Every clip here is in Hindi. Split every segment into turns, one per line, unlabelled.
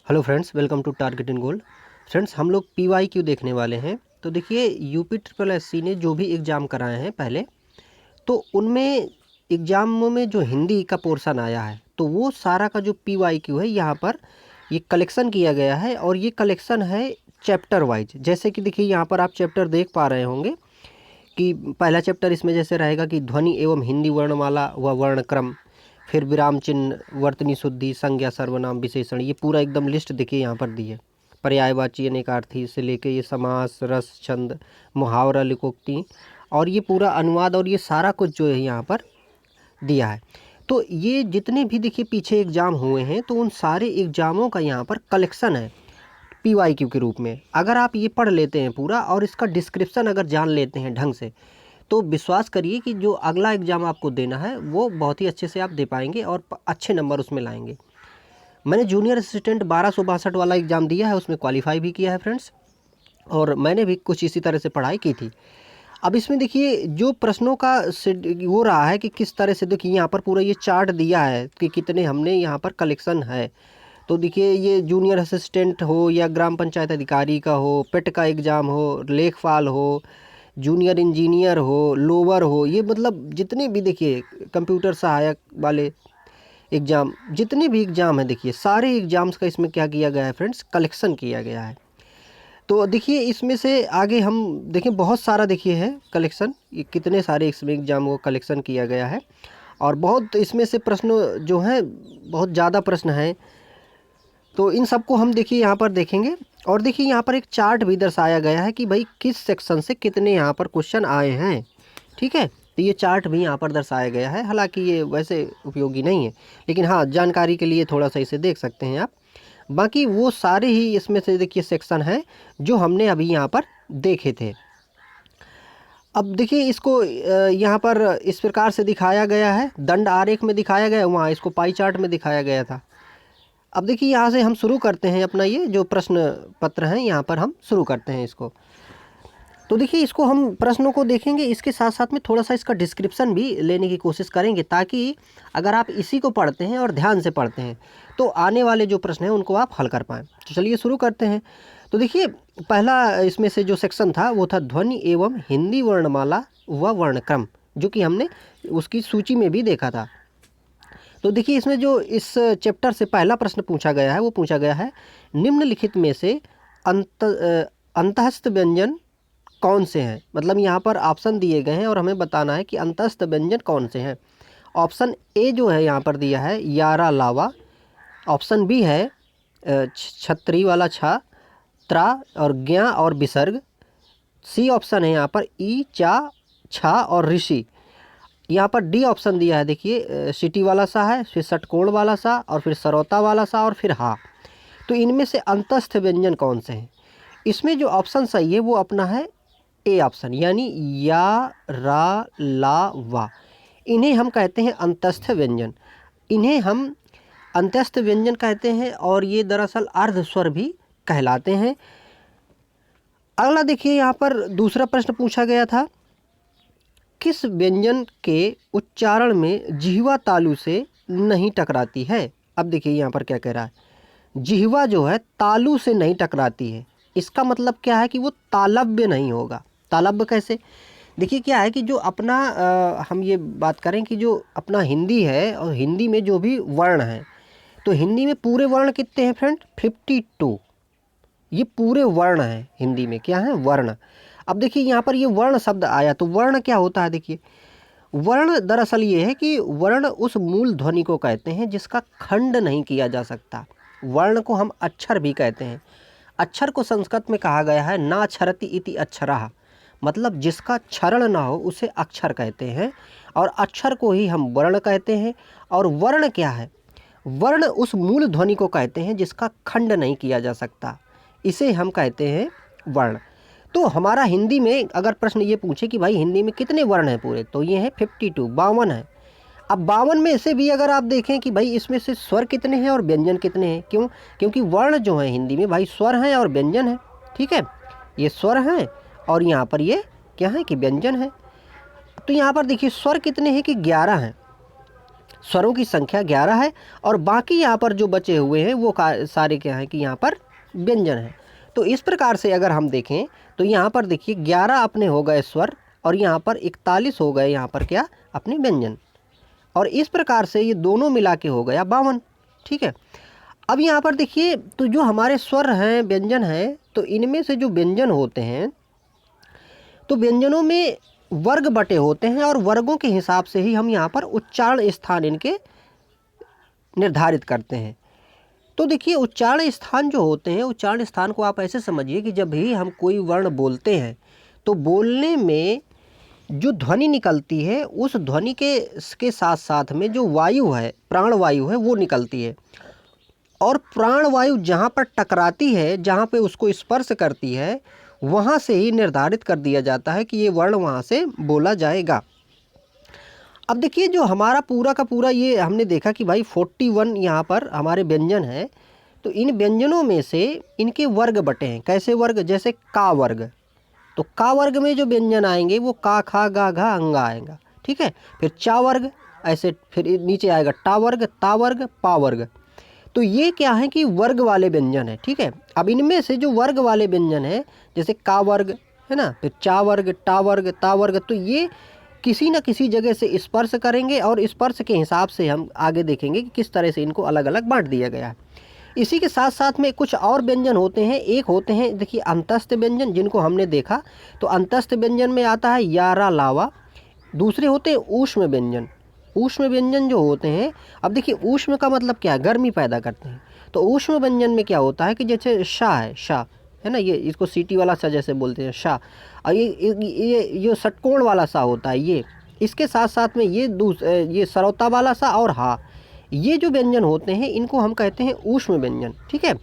Hello friends, welcome to target in gold. Friends, हम लोग PYQ देखने वाले हैं। तो देखिए, यूपी ट्रिपल एससी ने जो भी एग्ज़ाम कराए हैं पहले, तो उनमें एग्ज़ामों में जो हिंदी का पोर्शन आया है, तो वो सारा का जो PYQ है यहाँ पर ये कलेक्शन किया गया है। और ये कलेक्शन है चैप्टर वाइज। जैसे कि देखिए, यहाँ पर आप चैप्टर देख पा रहे होंगे कि पहला चैप्टर इसमें जैसे रहेगा कि ध्वनि एवं हिंदी वर्णमाला व वर्णक्रम, फिर विराम चिन्ह, वर्तनी शुद्धि, संज्ञा, सर्वनाम, विशेषण, ये पूरा एकदम लिस्ट देखिए यहाँ पर दी है। पर्यायवाची अनेकार्थी से लेके ये समास, रस, छंद, मुहावरा, लिकोक्ति और ये पूरा अनुवाद और ये सारा कुछ जो है यहाँ पर दिया है। तो ये जितने भी देखिए पीछे एग्ज़ाम हुए हैं, तो उन सारे एग्ज़ामों का यहाँ पर कलेक्शन है PYQ के रूप में। अगर आप ये पढ़ लेते हैं पूरा और इसका डिस्क्रिप्शन अगर जान लेते हैं ढंग से, तो विश्वास करिए कि जो अगला एग्ज़ाम आपको देना है वो बहुत ही अच्छे से आप दे पाएंगे और अच्छे नंबर उसमें लाएंगे। मैंने जूनियर असिस्टेंट 1262 वाला एग्ज़ाम दिया है, उसमें क्वालिफाई भी किया है फ्रेंड्स। और मैंने भी कुछ इसी तरह से पढ़ाई की थी। अब इसमें देखिए जो प्रश्नों का वो रहा है कि किस तरह से, देखिए यहाँ पर पूरा ये चार्ट दिया है कि कितने हमने यहाँ पर कलेक्शन है। तो देखिए, ये जूनियर असिस्टेंट हो या ग्राम पंचायत अधिकारी का हो, पेट का एग्ज़ाम हो, लेखपाल हो, जूनियर इंजीनियर हो, लोअर हो, ये मतलब जितने भी देखिए कंप्यूटर सहायक वाले एग्ज़ाम, जितने भी एग्ज़ाम हैं, देखिए सारे एग्ज़ाम्स का इसमें क्या किया गया है फ्रेंड्स, कलेक्शन किया गया है। तो देखिए इसमें से आगे हम देखें, बहुत सारा देखिए है कलेक्शन, ये कितने सारे इसमें एग्ज़ाम को कलेक्शन किया गया है। और बहुत इसमें से प्रश्न जो हैं, बहुत ज़्यादा प्रश्न हैं। तो इन सबको हम देखिए यहाँ पर देखेंगे। और देखिए यहाँ पर एक चार्ट भी दर्शाया गया है कि भाई किस सेक्शन से कितने यहाँ पर क्वेश्चन आए हैं। ठीक है, तो ये चार्ट भी यहाँ पर दर्शाया गया है। हालांकि ये वैसे उपयोगी नहीं है, लेकिन हाँ, जानकारी के लिए थोड़ा सा इसे देख सकते हैं आप। बाकी वो सारे ही इसमें से देखिए सेक्शन हैं जो हमने अभी यहाँ पर देखे थे। अब देखिए इसको यहाँ पर इस प्रकार से दिखाया गया है, दंड आरेख में दिखाया गया है, वहाँ इसको पाई चार्ट में दिखाया गया था। अब देखिए यहाँ से हम शुरू करते हैं अपना ये जो प्रश्न पत्र हैं, यहाँ पर हम शुरू करते हैं इसको। तो देखिए इसको हम प्रश्नों को देखेंगे, इसके साथ साथ में थोड़ा सा इसका डिस्क्रिप्शन भी लेने की कोशिश करेंगे, ताकि अगर आप इसी को पढ़ते हैं और ध्यान से पढ़ते हैं तो आने वाले जो प्रश्न हैं उनको आप हल कर पाएँ। तो चलिए शुरू करते हैं। तो देखिए पहला इसमें से जो सेक्शन था वो था ध्वनि एवं हिंदी वर्णमाला व वर्णक्रम, जो कि हमने उसकी सूची में भी देखा था। तो देखिए इसमें जो इस चैप्टर से पहला प्रश्न पूछा गया है वो पूछा गया है, निम्नलिखित में से अंतःस्थ व्यंजन कौन से हैं। मतलब यहाँ पर ऑप्शन दिए गए हैं और हमें बताना है कि अंतःस्थ व्यंजन कौन से हैं। ऑप्शन ए जो है यहाँ पर दिया है यारा लावा, ऑप्शन बी है छत्री वाला छा, त्रा और ज्ञा और विसर्ग, सी ऑप्शन है यहाँ पर ई चा छा और ऋषि। यहाँ पर डी ऑप्शन दिया है, देखिए सिटी वाला सा है, फिर षटकोण वाला सा और फिर सरौता वाला सा और फिर हा। तो इनमें से अंतस्थ व्यंजन कौन से हैं। इसमें जो ऑप्शन सही है वो अपना है ए ऑप्शन, यानी या रा ला वा। इन्हें हम कहते हैं अंतस्थ व्यंजन, इन्हें हम अंतस्थ व्यंजन कहते हैं और ये दरअसल अर्ध स्वर भी कहलाते हैं। अगला देखिए यहाँ पर दूसरा प्रश्न पूछा गया था, किस व्यंजन के उच्चारण में जिह्वा तालु से नहीं टकराती है। अब देखिए यहाँ पर क्या कह रहा है, जिह्वा जो है तालु से नहीं टकराती है। इसका मतलब क्या है कि वो तालव्य नहीं होगा। तालव्य कैसे, देखिए क्या है कि जो अपना हम ये बात करें कि जो अपना हिंदी है और हिंदी में जो भी वर्ण हैं, तो हिंदी में पूरे वर्ण कितने हैं फ्रेंड, 52। ये पूरे वर्ण हैं हिंदी में, क्या है, वर्ण। अब देखिए यहाँ पर ये वर्ण शब्द आया, तो वर्ण क्या होता है, देखिए वर्ण दरअसल ये है कि वर्ण उस मूल ध्वनि को कहते हैं जिसका खंड नहीं किया जा सकता। वर्ण को हम अक्षर भी कहते हैं। अक्षर को संस्कृत में कहा गया है ना क्षरति इति अक्षरः, मतलब जिसका क्षरण ना हो उसे अक्षर कहते हैं, और अक्षर को ही हम वर्ण कहते हैं। और वर्ण क्या है, वर्ण उस मूल ध्वनि को कहते हैं जिसका खंड नहीं किया जा सकता, इसे हम कहते हैं वर्ण। तो हमारा हिंदी में अगर प्रश्न ये पूछे कि भाई हिंदी में कितने वर्ण हैं पूरे, तो ये हैं 52, 52 है। अब 52 में से भी अगर आप देखें कि भाई इसमें से स्वर कितने हैं और व्यंजन कितने हैं, क्यों, क्योंकि वर्ण जो है हिंदी में भाई स्वर हैं और व्यंजन है। ठीक है, ये स्वर हैं और यहाँ पर ये क्या है कि व्यंजन है। तो यहाँ पर देखिए स्वर कितने हैं कि 11 हैं। स्वरों की संख्या 11 है और बाकी यहाँ पर जो बचे हुए हैं वो सारे क्या हैं कि यहाँ पर व्यंजन हैं। तो इस प्रकार से अगर हम देखें तो यहाँ पर देखिए 11 अपने हो गए स्वर और यहाँ पर 41 हो गए यहाँ पर क्या अपने व्यंजन, और इस प्रकार से ये दोनों मिला के हो गया 52। ठीक है, अब यहाँ पर देखिए तो जो हमारे स्वर हैं व्यंजन हैं, तो इनमें से जो व्यंजन होते हैं तो व्यंजनों में वर्ग बटे होते हैं और वर्गों के हिसाब से ही हम यहाँ पर उच्चारण स्थान इनके निर्धारित करते हैं। तो देखिए उच्चारण स्थान जो होते हैं, उच्चारण स्थान को आप ऐसे समझिए कि जब भी हम कोई वर्ण बोलते हैं तो बोलने में जो ध्वनि निकलती है उस ध्वनि के साथ साथ में जो वायु है, प्राण वायु है, वो निकलती है, और प्राण वायु जहाँ पर टकराती है, जहाँ पे उसको स्पर्श करती है, वहाँ से ही निर्धारित कर दिया जाता है कि ये वर्ण वहाँ से बोला जाएगा। अब देखिए जो हमारा पूरा का पूरा ये हमने देखा कि भाई 41 यहाँ पर हमारे व्यंजन हैं, तो इन व्यंजनों में से इनके वर्ग बटे हैं। कैसे वर्ग? जैसे का वर्ग, तो का वर्ग में जो व्यंजन आएंगे वो का खा गा घा अंगा आएगा। ठीक है, फिर चा वर्ग, ऐसे फिर नीचे आएगा टा वर्ग, ता वर्ग, पा वर्ग। तो ये क्या है कि वर्ग वाले व्यंजन है। ठीक है, अब इनमें से जो वर्ग वाले व्यंजन है जैसे का वर्ग है ना, फिर चा वर्ग, टा वर्ग, ता वर्ग, तो ये किसी न किसी जगह से स्पर्श करेंगे और स्पर्श के हिसाब से हम आगे देखेंगे कि किस तरह से इनको अलग अलग बांट दिया गया है। इसी के साथ साथ में कुछ और व्यंजन होते हैं। एक होते हैं देखिए अंतस्थ व्यंजन, जिनको हमने देखा, तो अंतस्थ व्यंजन में आता है यारा लावा। दूसरे होते हैं ऊष्म व्यंजन। ऊष्म व्यंजन जो होते हैं, अब देखिए ऊष्म का मतलब क्या है? गर्मी पैदा करते हैं। तो ऊष्म व्यंजन में क्या होता है कि जैसे शाह है, शाह है ना, ये इसको सीटी वाला सा जैसे बोलते हैं शाह, और ये षटकोण वाला सा होता है ये, इसके साथ साथ में ये सरौता वाला सा और हा, ये जो व्यंजन होते हैं इनको हम कहते हैं ऊष्म व्यंजन। ठीक है,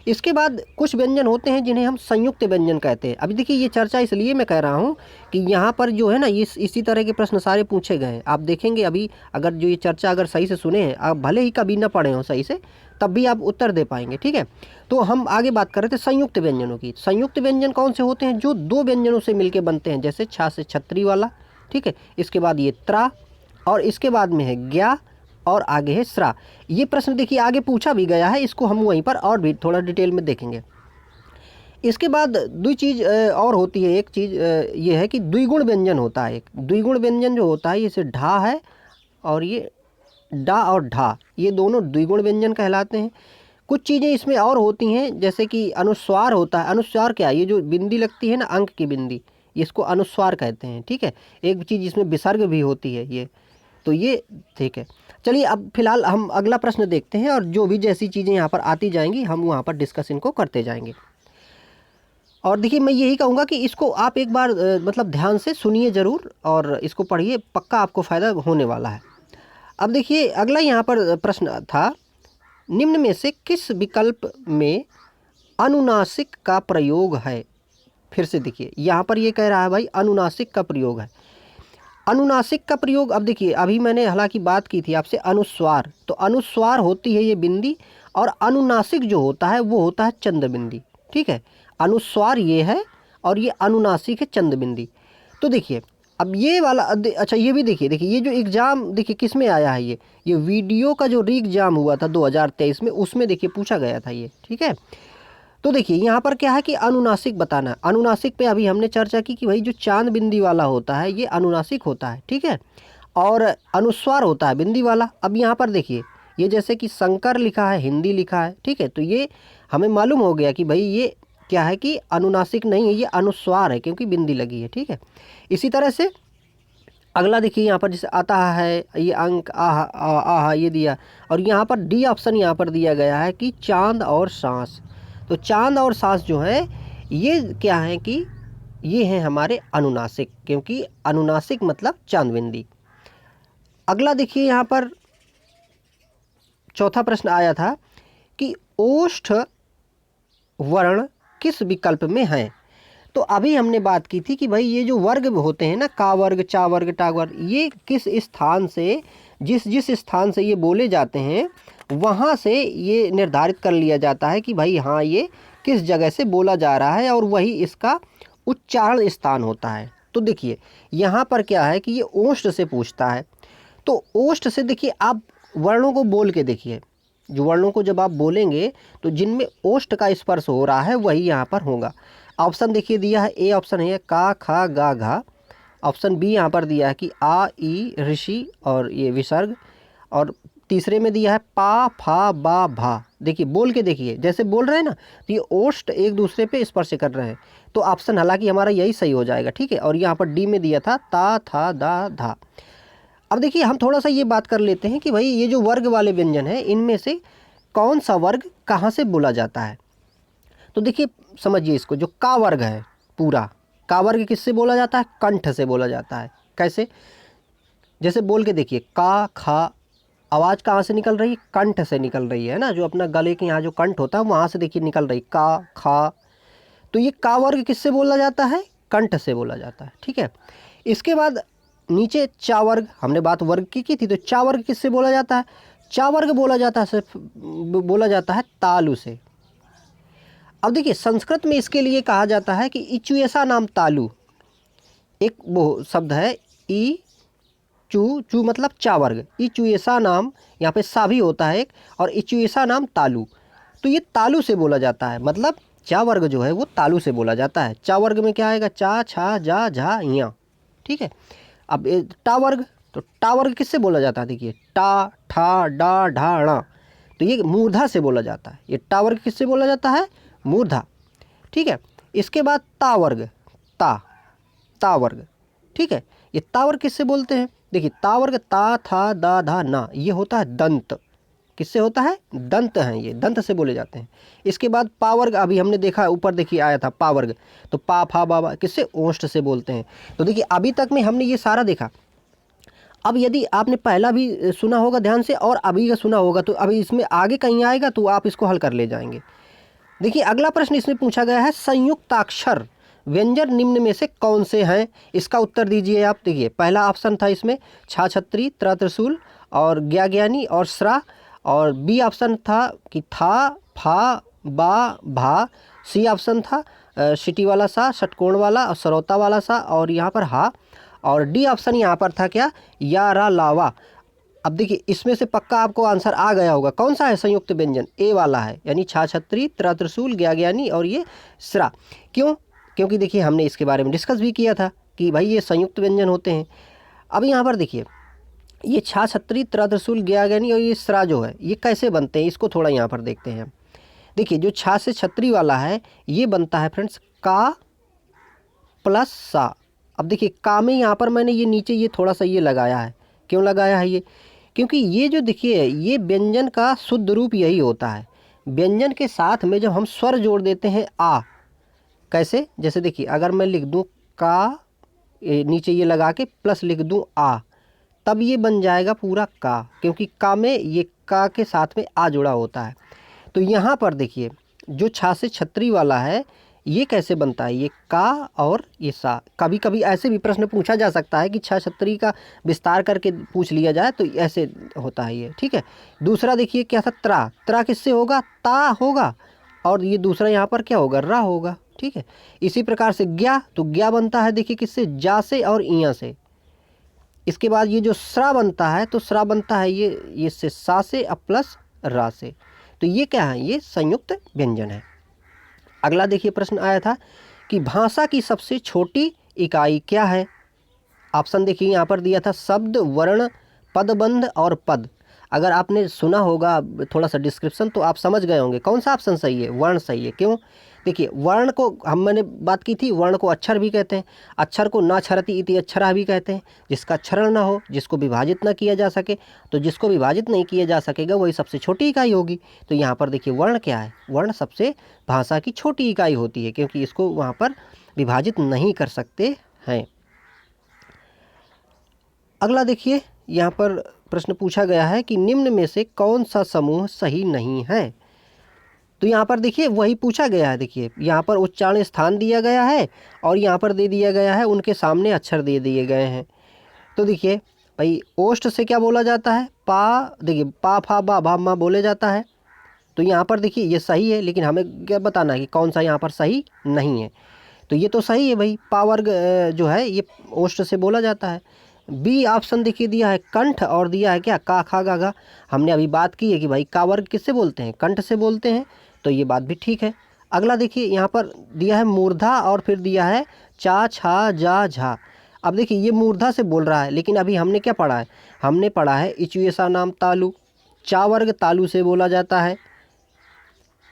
इसके बाद कुछ व्यंजन होते हैं जिन्हें हम संयुक्त व्यंजन कहते हैं। अभी देखिए ये चर्चा इसलिए मैं कह रहा हूँ कि यहाँ पर जो है ना ये इसी तरह के प्रश्न सारे पूछे गए हैं। आप देखेंगे अभी अगर जो ये चर्चा अगर सही से सुने हैं, आप भले ही कभी ना पढ़े हो सही से, तब भी आप उत्तर दे पाएंगे। ठीक है, तो हम आगे बात कर रहे थे संयुक्त व्यंजनों की। संयुक्त व्यंजन कौन से होते हैं? जो दो व्यंजनों से मिलकर बनते हैं, जैसे छा से छतरी वाला। ठीक है, इसके बाद ये त्रा, और इसके बाद में है ज्ञा, और आगे है स्रा। ये प्रश्न देखिए आगे पूछा भी गया है, इसको हम वहीं पर और भी थोड़ा डिटेल में देखेंगे। इसके बाद दुई चीज़ और होती है। एक चीज़ ये है कि द्विगुण व्यंजन होता है। एक द्विगुण व्यंजन जो होता है, जैसे ढा है और ये डा और ढा, ये दोनों द्विगुण व्यंजन कहलाते हैं। कुछ चीज़ें इसमें और होती हैं, जैसे कि अनुस्वार होता है। अनुस्वार क्या है? ये जो बिंदी लगती है ना, अंक की बिंदी, इसको अनुस्वार कहते हैं। ठीक है, एक चीज़ इसमें विसर्ग भी होती है ये, तो ये ठीक है। चलिए अब फिलहाल हम अगला प्रश्न देखते हैं, और जो भी जैसी चीज़ें यहाँ पर आती जाएंगी हम वहाँ पर डिस्कस इनको करते जाएंगे। और देखिए मैं यही कहूँगा कि इसको आप एक बार मतलब ध्यान से सुनिए ज़रूर, और इसको पढ़िए, पक्का आपको फ़ायदा होने वाला है। अब देखिए अगला यहाँ पर प्रश्न था, निम्न में से किस विकल्प में अनुनासिक का प्रयोग है? फिर से देखिए यहाँ पर ये कह रहा है भाई अनुनासिक का प्रयोग है। अनुनासिक का प्रयोग, अब देखिए अभी मैंने हालांकि बात की थी आपसे अनुस्वार, तो अनुस्वार होती है ये बिंदी, और अनुनासिक जो होता है वो होता है चंद बिंदी। ठीक है, अनुस्वार ये है और ये अनुनासिक है चंद बिंदी। तो देखिए अब ये वाला अच्छा ये भी देखिए ये जो एग्ज़ाम देखिए किस में आया है, ये वीडियो का जो री एग्ज़ाम हुआ था 2023 में, उसमें देखिए पूछा गया था ये। ठीक है, तो देखिए यहाँ पर क्या है कि अनुनासिक बताना है। अनुनासिक पे अभी हमने चर्चा की कि भाई जो चांद बिंदी वाला होता है ये अनुनासिक होता है। ठीक है, और अनुस्वार होता है बिंदी वाला। अब यहाँ पर देखिए ये जैसे कि शंकर लिखा है, हिंदी लिखा है। ठीक है, तो ये हमें मालूम हो गया कि भाई ये क्या है कि अनुनासिक नहीं है, ये अनुस्वार है क्योंकि बिंदी लगी है। ठीक है, इसी तरह से अगला देखिए यहाँ पर जैसे आता है ये अंक आहा आहा ये दिया, और यहाँ पर डी ऑप्शन यहाँ पर दिया गया है कि चांद और सांस। तो चांद और सांस जो है ये क्या है कि ये हैं हमारे अनुनासिक, क्योंकि अनुनासिक मतलब चांद बिंदी। अगला देखिए यहाँ पर चौथा प्रश्न आया था कि ओष्ठ वर्ण किस विकल्प में है? तो अभी हमने बात की थी कि भाई ये जो वर्ग होते हैं ना, का वर्ग, चा वर्ग, टा वर्ग, ये किस स्थान से जिस स्थान से ये बोले जाते हैं वहाँ से ये निर्धारित कर लिया जाता है कि भाई हाँ ये किस जगह से बोला जा रहा है, और वही इसका उच्चारण स्थान होता है। तो देखिए यहाँ पर क्या है कि ये ओष्ठ से पूछता है, तो ओष्ठ से देखिए आप वर्णों को बोल के देखिए, जो वर्णों को जब आप बोलेंगे तो जिनमें ओष्ठ का स्पर्श हो रहा है वही यहाँ पर होगा। ऑप्शन देखिए दिया है, ए ऑप्शन है का खा गा घा, ऑप्शन बी यहाँ पर दिया है कि आ ई ऋषि और ये विसर्ग, और तीसरे में दिया है पा फा बा भा। देखिए बोल के देखिए, जैसे बोल रहे हैं ना तो ये ओष्ठ एक दूसरे पे स्पर्श कर रहे हैं, तो ऑप्शन हालांकि हमारा यही सही हो जाएगा, ठीक है। और यहाँ पर डी में दिया था ता था दा धा। अब देखिए हम थोड़ा सा ये बात कर लेते हैं कि भाई ये जो वर्ग वाले व्यंजन हैं इनमें से कौन सा वर्ग कहाँ से बोला जाता है। तो देखिए समझिए इसको, जो का वर्ग है पूरा, का वर्ग किससे बोला जाता है, कंठ से बोला जाता है। कैसे, जैसे बोल के देखिए का खा, आवाज़ कहाँ से निकल रही है, कंठ से निकल रही है ना, जो अपना गले के यहाँ जो कंठ होता है वहाँ से देखिए निकल रही का खा। तो ये का वर्ग किससे बोला जाता है, कंठ से बोला जाता है, ठीक है। इसके बाद नीचे चा वर्ग, हमने बात वर्ग की थी, तो चा वर्ग किससे बोला जाता है, चा वर्ग बोला जाता है सिर्फ बोला जाता है तालु से। अब देखिए संस्कृत में इसके लिए कहा जाता है कि इचुएसा नाम तालु, एक वो शब्द है ई चू, चू मतलब चा वर्ग, इचुएसा नाम, यहाँ पे सा भी होता है एक, और इचुएसा नाम तालु, तो ये तालु से बोला जाता है, मतलब चा वर्ग जो है वो तालु से बोला जाता है। चा वर्ग में क्या आएगा, चा छा जा झा या, ठीक है। अब टा वर्ग, तो टा वर्ग किससे बोला जाता है, देखिए टा ठा डा ढा णा, तो ये मूर्धा से बोला जाता है। ये टा वर्ग किससे बोला जाता है, मूर्धा, ठीक है। इसके बाद ता वर्ग, ता वर्ग, ठीक है। ये ता वर्ग किससे बोलते हैं, देखिए ता वर्ग ता था दा धा ना, ये होता है दंत, किससे होता है, दंत हैं, ये दंत से बोले जाते हैं। इसके बाद पा वर्ग, अभी हमने देखा ऊपर देखिए आया था पा वर्ग, तो पा फा बाबा किससे, ओष्ठ से बोलते हैं। तो देखिए अभी तक में हमने ये सारा देखा। अब यदि आपने पहला भी सुना होगा ध्यान से और अभी का सुना होगा तो अभी इसमें आगे कहीं आएगा तो आप इसको हल कर ले जाएंगे। देखिए अगला प्रश्न इसमें पूछा गया है, संयुक्ताक्षर व्यंजन निम्न में से कौन से हैं, इसका उत्तर दीजिए आप। देखिए पहला ऑप्शन था इसमें छा छत्री त्र त्रिशूल और ज्ञा ज्ञानी और श्रा, और बी ऑप्शन था कि था फा बा भा, सी ऑप्शन था सिटी वाला सा, षटकोण वाला और सरौता वाला सा, और यहाँ पर हा, और डी ऑप्शन यहाँ पर था क्या, या रा लावा। अब देखिए इसमें से पक्का आपको आंसर आ गया होगा, कौन सा है संयुक्त व्यंजन, ए वाला है, यानी छा छत्री त्र त्रिशूल ज्ञा ज्ञानी और ये श्रा। क्यों, क्योंकि देखिए हमने इसके बारे में डिस्कस भी किया था कि भाई ये संयुक्त व्यंजन होते हैं। अब यहाँ पर देखिए ये छा छत्री त्र त्रिशूल ज्ञा ज्ञानी और ये श्रा जो है ये कैसे बनते हैं, इसको थोड़ा यहाँ पर देखते हैं। देखिए जो छा से छत्री वाला है ये बनता है फ्रेंड्स का प्लस सा। अब देखिए का में यहाँ पर मैंने ये नीचे ये थोड़ा सा ये लगाया है, क्यों लगाया है ये, क्योंकि ये जो देखिए ये व्यंजन का शुद्ध रूप यही होता है, व्यंजन के साथ में जब हम स्वर जोड़ देते हैं आ, कैसे, जैसे देखिए अगर मैं लिख दूँ का, नीचे ये लगा के प्लस लिख दूँ आ, तब ये बन जाएगा पूरा का, क्योंकि का में ये का के साथ में आ जुड़ा होता है। तो यहाँ पर देखिए जो छा से छत्री वाला है ये कैसे बनता है, ये का और ये सा। कभी कभी ऐसे भी प्रश्न पूछा जा सकता है कि छा छत्री का विस्तार करके पूछ लिया जाए तो ऐसे होता है ये, ठीक है। दूसरा देखिए क्या था, त्रा, त्रा किससे होगा, ता होगा, और ये दूसरा यहाँ पर क्या होगा, रा होगा, ठीक है। इसी प्रकार से ज्ञा, तो ज्ञा बनता है देखिए किससे, जा से और इया से। इसके बाद ये जो श्रा बनता है तो श्रा बनता है ये से सा से और प्लस रा से। तो ये क्या है, ये संयुक्त व्यंजन है। अगला देखिए प्रश्न आया था कि भाषा की सबसे छोटी इकाई क्या है। ऑप्शन देखिए यहाँ पर दिया था शब्द, वर्ण, पदबंध और पद। अगर आपने सुना होगा थोड़ा सा डिस्क्रिप्शन तो आप समझ गए होंगे कौन सा ऑप्शन सही है, वर्ण सही है। क्यों, देखिए वर्ण को मैंने बात की थी, वर्ण को अक्षर भी कहते हैं, अक्षर को ना क्षरति इति अक्षरा भी कहते हैं, जिसका क्षरण ना हो, जिसको विभाजित ना किया जा सके। तो जिसको विभाजित नहीं किया जा सकेगा वही सबसे छोटी इकाई होगी। तो यहाँ पर देखिए वर्ण क्या है, वर्ण सबसे भाषा की छोटी इकाई होती है, क्योंकि इसको वहाँ पर विभाजित नहीं कर सकते हैं। अगला देखिए यहाँ पर प्रश्न पूछा गया है कि निम्न में से कौन सा समूह सही नहीं है। तो यहाँ पर देखिए वही पूछा गया है, देखिए यहाँ पर उच्चारण स्थान दिया गया है और यहाँ पर दे दिया गया है उनके सामने अक्षर दे दिए गए हैं। तो देखिए भाई ओष्ठ से क्या बोला जाता है, पा, देखिए पा फा बा भा मा बोले जाता है। तो यहाँ पर देखिए ये सही है, लेकिन हमें क्या बताना है कि कौन सा यहाँ पर सही नहीं है। तो ये तो सही है भाई, पा वर्ग जो है ये ओष्ठ से बोला जाता है। बी ऑप्शन देखिए दिया है कंठ और दिया है क्या का खा गा गा। हमने अभी बात की है कि भाई का वर्ग किससे बोलते हैं, कंठ से बोलते हैं, तो ये बात भी ठीक है। अगला देखिए यहाँ पर दिया है मूर्धा और फिर दिया है चा छा जा झा। अब देखिए ये मूर्धा से बोल रहा है, लेकिन अभी हमने क्या पढ़ा है, हमने पढ़ा है इचुएसा नाम तालु, चा वर्ग तालु से बोला जाता है,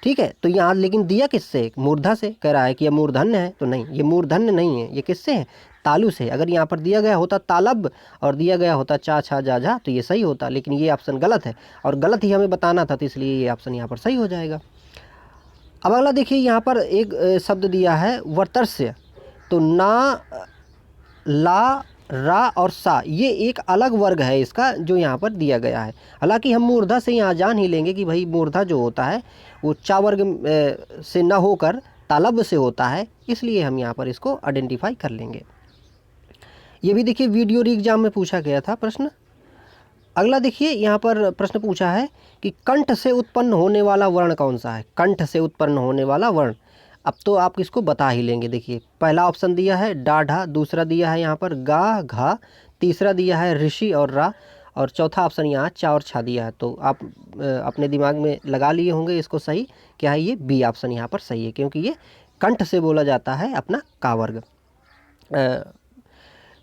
ठीक है। तो यहाँ लेकिन दिया किससे, मूर्धा से, कह रहा है कि यह मूर्धन्य है, तो नहीं ये मूर्धन्य नहीं है, ये किससे है, तालु से। अगर यहाँ पर दिया गया होता तालब और दिया गया होता चा छा जा झा तो ये सही होता, लेकिन ये ऑप्शन गलत है और गलत ही हमें बताना था, तो इसलिए ये ऑप्शन यहाँ पर सही हो जाएगा। अब अगला देखिए यहाँ पर एक शब्द दिया है वर्तस्य, तो ना ला रा और सा ये एक अलग वर्ग है इसका जो यहाँ पर दिया गया है। हालांकि हम मूर्धा से यहाँ जान ही लेंगे कि भाई मूर्धा जो होता है वो चा वर्ग से न होकर तालब से होता है, इसलिए हम यहाँ पर इसको आइडेंटिफाई कर लेंगे। ये भी देखिए वीडियो री एग्जाम में पूछा गया था प्रश्न। अगला देखिए यहाँ पर प्रश्न पूछा है कि कंठ से उत्पन्न होने वाला वर्ण कौन सा है, कंठ से उत्पन्न होने वाला वर्ण। अब तो आप इसको बता ही लेंगे। देखिए पहला ऑप्शन दिया है डाढ़ा, दूसरा दिया है यहाँ पर गा घा, तीसरा दिया है ऋषि और रा, और चौथा ऑप्शन यहाँ चा और छा दिया है। तो आप अपने दिमाग में लगा लिए होंगे इसको सही, क्या है ये बी ऑप्शन यहाँ पर सही है, क्योंकि ये कंठ से बोला जाता है अपना का वर्ग।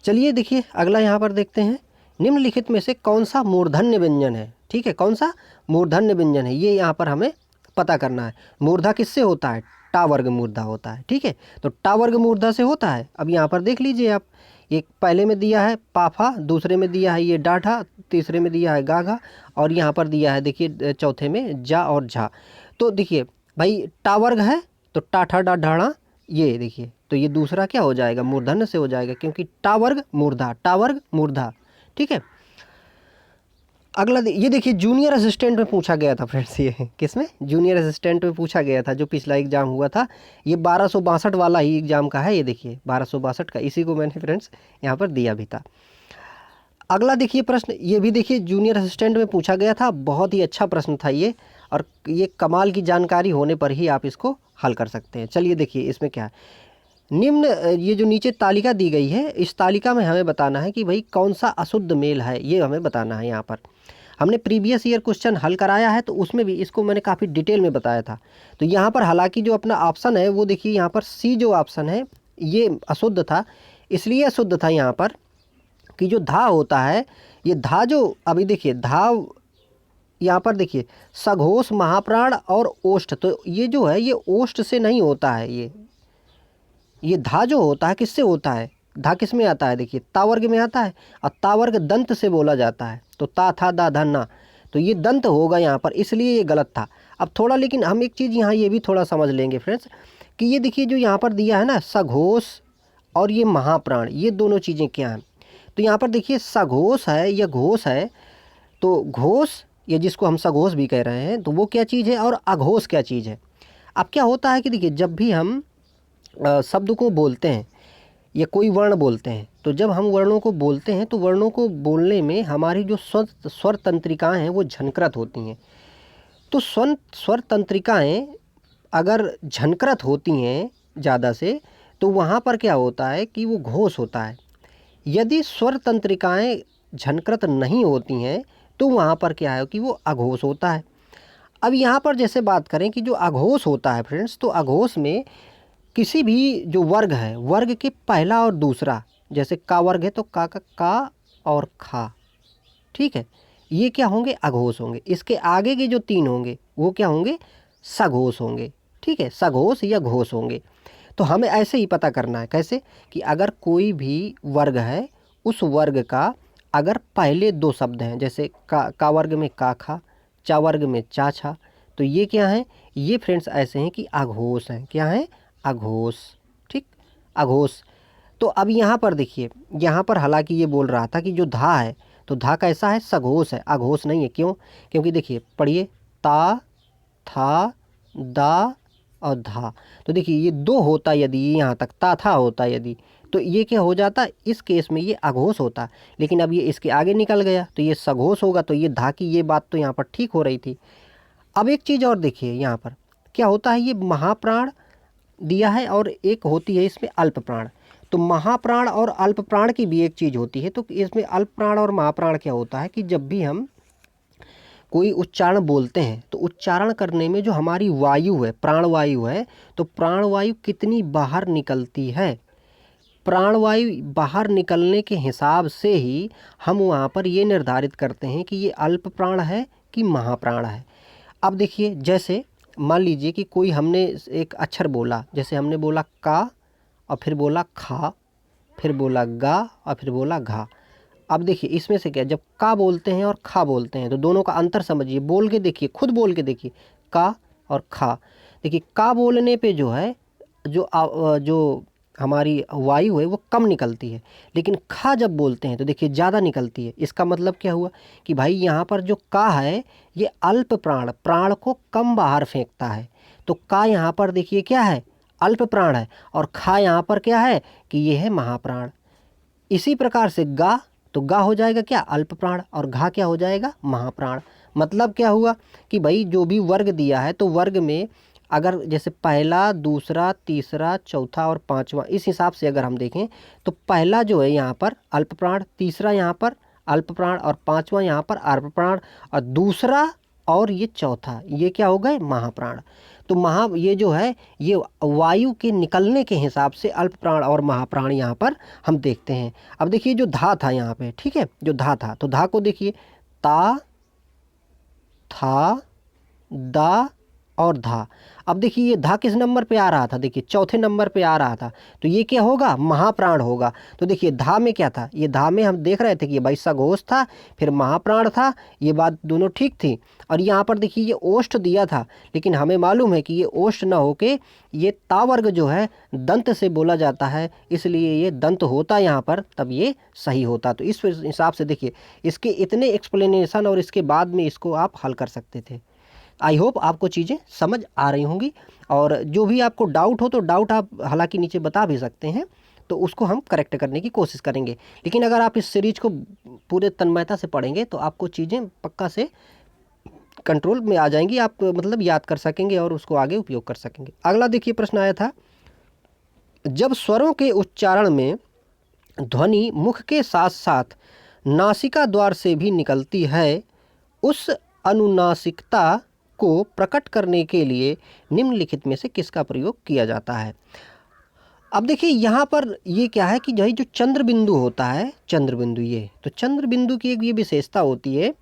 चलिए देखिए अगला यहाँ पर देखते हैं, निम्नलिखित में से कौन सा मूर्धन्य व्यंजन है, ठीक है, कौन सा मूर्धन्य व्यंजन है, ये यहाँ पर हमें पता करना है। मूर्धा किससे होता है, टा वर्ग मूर्धा होता है, ठीक है, तो टा वर्ग मूर्धा से होता है। अब यहाँ पर देख लीजिए आप, एक पहले में दिया है पाफा, दूसरे में दिया है ये डाढ़ा, तीसरे में दिया है गाघा, और यहाँ पर दिया है देखिए चौथे में जा और झा। तो देखिए भाई टा वर्ग है तो टाठा डा ढाड़ा, ये देखिए, तो ये दूसरा क्या हो जाएगा, मूर्धन्य से हो जाएगा, क्योंकि टा वर्ग मूर्धा, टा वर्ग मूर्धा, ठीक है। अगला ये देखिए जूनियर असिस्टेंट में पूछा गया था फ्रेंड्स, ये किसमें, जूनियर असिस्टेंट में पूछा गया था, जो पिछला एग्जाम हुआ था, ये 1262 वाला ही एग्जाम का है, ये देखिए 1262 का, इसी को मैंने फ्रेंड्स यहाँ पर दिया भी था। अगला देखिए प्रश्न, ये भी देखिए जूनियर असिस्टेंट में पूछा गया था, बहुत ही अच्छा प्रश्न था ये, और ये कमाल की जानकारी होने पर ही आप इसको हल कर सकते हैं। चलिए देखिए इसमें क्या है, निम्न ये जो नीचे तालिका दी गई है, इस तालिका में हमें बताना है कि भाई कौन सा अशुद्ध मेल है, ये हमें बताना है। यहाँ पर हमने प्रीवियस ईयर क्वेश्चन हल कराया है, तो उसमें भी इसको मैंने काफ़ी डिटेल में बताया था। तो यहाँ पर हालांकि जो अपना ऑप्शन है वो देखिए, यहाँ पर सी जो ऑप्शन है ये अशुद्ध था, इसलिए अशुद्ध था यहाँ पर कि जो धा होता है, ये धा जो अभी देखिए धा यहाँ पर देखिए सघोष महाप्राण और ओष्ठ, तो ये जो है ये ओष्ठ से नहीं होता है, ये धा जो होता है किससे होता है, धा किस में आता है, देखिए ता वर्ग में आता है, और ता वर्ग दंत से बोला जाता है, तो ता था दा धा ना, तो ये दंत होगा यहाँ पर, इसलिए ये गलत था। अब थोड़ा लेकिन हम एक चीज़ यहाँ ये भी थोड़ा समझ लेंगे फ्रेंड्स, कि ये देखिए जो यहाँ पर दिया है ना सघोष और ये महाप्राण, ये दोनों चीज़ें क्या हैं, तो यहाँ पर देखिए सघोष है या घोष है, तो घोष ये जिसको हम सघोष भी कह रहे हैं, तो वो क्या चीज़ है और अघोष क्या चीज़ है। अब क्या होता है कि देखिए जब भी हम शब्द को बोलते हैं या कोई वर्ण बोलते हैं, तो जब हम वर्णों को बोलते हैं तो वर्णों को बोलने में हमारी जो स्वर तंत्रिकाएँ हैं वो झनकृत होती हैं। तो स्वर तंत्रिकाएँ अगर झनकृत होती हैं ज़्यादा से, तो वहाँ पर क्या होता है कि वो घोष होता है। यदि स्वर तंत्रिकाएँ झनकृत नहीं होती हैं तो वहाँ पर क्या है कि वो अघोष होता है। अब यहाँ पर जैसे बात करें कि जो अघोष होता है फ्रेंड्स, तो अघोष में किसी भी जो वर्ग है, वर्ग के पहला और दूसरा, जैसे का वर्ग है तो का और खा, ठीक है, ये क्या होंगे, अघोष होंगे। इसके आगे के जो तीन होंगे वो क्या होंगे, सघोष होंगे, ठीक है, सघोष या घोष होंगे। तो हमें ऐसे ही पता करना है, कैसे कि अगर कोई भी वर्ग है, उस वर्ग का अगर पहले दो शब्द हैं, जैसे का वर्ग में का खा, चा वर्ग में चा छा, तो ये क्या है, ये फ्रेंड्स ऐसे हैं कि अघोष हैं, क्या हैं, अघोष, ठीक, अघोष। तो अब यहाँ पर देखिए, यहाँ पर हालांकि ये बोल रहा था कि जो धा है, तो धा कैसा है, सघोष है, अघोष नहीं है। क्यों, क्योंकि देखिए पढ़िए, ता था दा और धा, तो देखिए ये दो होता यदि, यहाँ तक ता था होता यदि, तो ये क्या हो जाता, इस केस में ये अघोष होता। लेकिन अब ये इसके आगे निकल गया तो ये सघोष होगा, तो ये धा की ये बात तो यहाँ पर ठीक हो रही थी। अब एक चीज़ और देखिए, यहाँ पर क्या होता है, ये महाप्राण दिया है और एक होती है इसमें अल्प प्राण। तो महाप्राण और अल्प प्राण की भी एक चीज़ होती है। तो इसमें अल्प प्राण और महाप्राण क्या होता है कि जब भी हम कोई उच्चारण बोलते हैं तो उच्चारण करने में जो हमारी वायु है, प्राणवायु है, तो प्राणवायु कितनी बाहर निकलती है, प्राणवायु बाहर निकलने के हिसाब से ही हम वहाँ पर ये निर्धारित करते हैं कि ये अल्प प्राण है कि महाप्राण है। अब देखिए, जैसे मान लीजिए कि कोई हमने एक अक्षर बोला, जैसे हमने बोला का और फिर बोला खा, फिर बोला गा और फिर बोला घा। अब देखिए इसमें से क्या, जब का बोलते हैं और खा बोलते हैं तो दोनों का अंतर समझिए, बोल के देखिए, खुद बोल के देखिए, का और खा। देखिए का बोलने पे जो है जो हमारी वायु है वो कम निकलती है, लेकिन खा जब बोलते हैं तो देखिए ज़्यादा निकलती है। इसका मतलब क्या हुआ कि भाई यहाँ पर जो का है ये अल्प प्राण, प्राण को कम बाहर फेंकता है। तो का यहाँ पर देखिए क्या है, अल्प प्राण है, और खा यहाँ पर क्या है कि ये है महाप्राण। इसी प्रकार से गा, तो गा हो जाएगा क्या, अल्प प्राण, और घा क्या हो जाएगा, महाप्राण। मतलब क्या हुआ कि भाई जो भी वर्ग दिया है तो वर्ग में अगर जैसे पहला, दूसरा, तीसरा, चौथा और पांचवा, इस हिसाब से अगर हम देखें तो पहला जो है यहाँ पर अल्प प्राण, तीसरा यहाँ पर अल्प प्राण और पांचवा यहाँ पर अल्प प्राण, और दूसरा और ये चौथा ये क्या हो गए, महाप्राण। तो ये जो है ये वायु के निकलने के हिसाब से अल्प प्राण और महाप्राण यहाँ पर हम देखते हैं। अब देखिए जो धा था यहाँ पे, ठीक है, जो धा था, तो धा को देखिए, ता, था, दा और धा। अब देखिए ये धा किस नंबर पे आ रहा था, देखिए चौथे नंबर पे आ रहा था, तो ये क्या होगा, महाप्राण होगा। तो देखिए धा में क्या था, ये धा में हम देख रहे थे कि ये भाई सघोष था, फिर महाप्राण था, ये बात दोनों ठीक थी। और यहाँ पर देखिए ये ओष्ठ दिया था, लेकिन हमें मालूम है कि ये ओष्ठ न होके ये तावर्ग जो है दंत से बोला जाता है, इसलिए ये दंत होता यहाँ पर, तब ये सही होता। तो इस हिसाब से देखिए इसके इतने एक्सप्लेनेशन और इसके बाद में इसको आप हल कर सकते थे। आई होप आपको चीज़ें समझ आ रही होंगी, और जो भी आपको डाउट हो तो डाउट आप हालांकि नीचे बता भी सकते हैं, तो उसको हम करेक्ट करने की कोशिश करेंगे। लेकिन अगर आप इस सीरीज को पूरे तन्मयता से पढ़ेंगे तो आपको चीज़ें पक्का से कंट्रोल में आ जाएंगी, आप मतलब याद कर सकेंगे और उसको आगे उपयोग कर सकेंगे। अगला देखिए प्रश्न आया था, जब स्वरों के उच्चारण में ध्वनि मुख के साथ साथ नासिका द्वार से भी निकलती है, उस अनुनासिकता को प्रकट करने के लिए निम्नलिखित में से किसका प्रयोग किया जाता है। अब देखिए यहाँ पर ये क्या है कि जो चंद्र बिंदु होता है, चंद्र बिंदु, ये तो चंद्र बिंदु की एक ये विशेषता होती है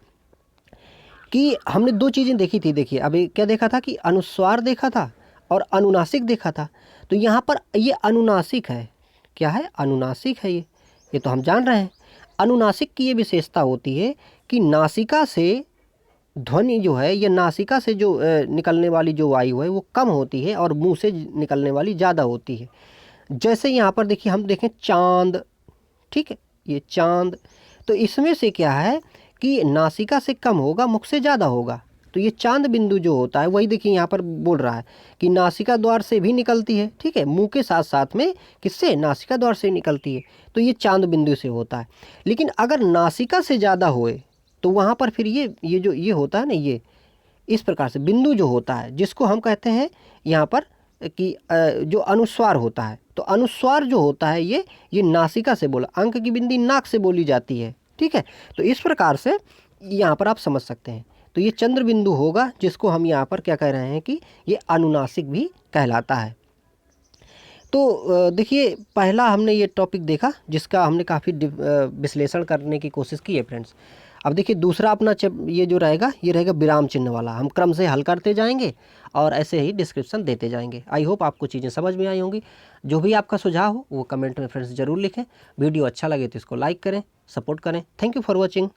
कि हमने दो चीज़ें देखी थी। देखिए अभी क्या देखा था कि अनुस्वार देखा था और अनुनासिक देखा था। तो यहाँ पर ये अनुनासिक है, क्या है, अनुनासिक है ये तो हम जान रहे हैं। अनुनासिक की ये विशेषता होती है कि नासिका से ध्वनि जो है, ये नासिका से जो निकलने वाली जो वायु है वो कम होती है और मुंह से निकलने वाली ज़्यादा होती है। जैसे यहाँ पर देखिए हम देखें चांद, ठीक है, ये चांद, तो इसमें से क्या है कि नासिका से कम होगा, मुख से ज़्यादा होगा। तो ये चांद बिंदु जो होता है वही देखिए यहाँ पर बोल रहा है कि नासिका द्वार से भी निकलती है, ठीक है, मुंह के साथ साथ में किससे, नासिका द्वार से निकलती है, तो ये चांद बिंदु से होता है। लेकिन अगर नासिका से ज़्यादा होए तो वहाँ पर फिर ये जो ये होता है ना, ये इस प्रकार से बिंदु जो होता है जिसको हम कहते हैं यहाँ पर कि जो अनुस्वार होता है, तो अनुस्वार जो होता है ये नासिका से बोला, अंक की बिंदी नाक से बोली जाती है, ठीक है। तो इस प्रकार से यहाँ पर आप समझ सकते हैं। तो ये चंद्र बिंदु होगा जिसको हम यहाँ पर क्या कह रहे हैं कि ये अनुनासिक भी कहलाता है। तो देखिए पहला हमने ये टॉपिक देखा जिसका हमने काफ़ी विश्लेषण करने की कोशिश की है फ्रेंड्स। अब देखिए दूसरा अपना ये जो रहेगा ये रहेगा विराम चिन्ह वाला, हम क्रम से हल करते जाएंगे और ऐसे ही डिस्क्रिप्शन देते जाएंगे। आई होप आपको चीज़ें समझ में आई होंगी। जो भी आपका सुझाव हो वो कमेंट में फ्रेंड्स ज़रूर लिखें। वीडियो अच्छा लगे तो इसको लाइक करें, सपोर्ट करें। Thank you for watching.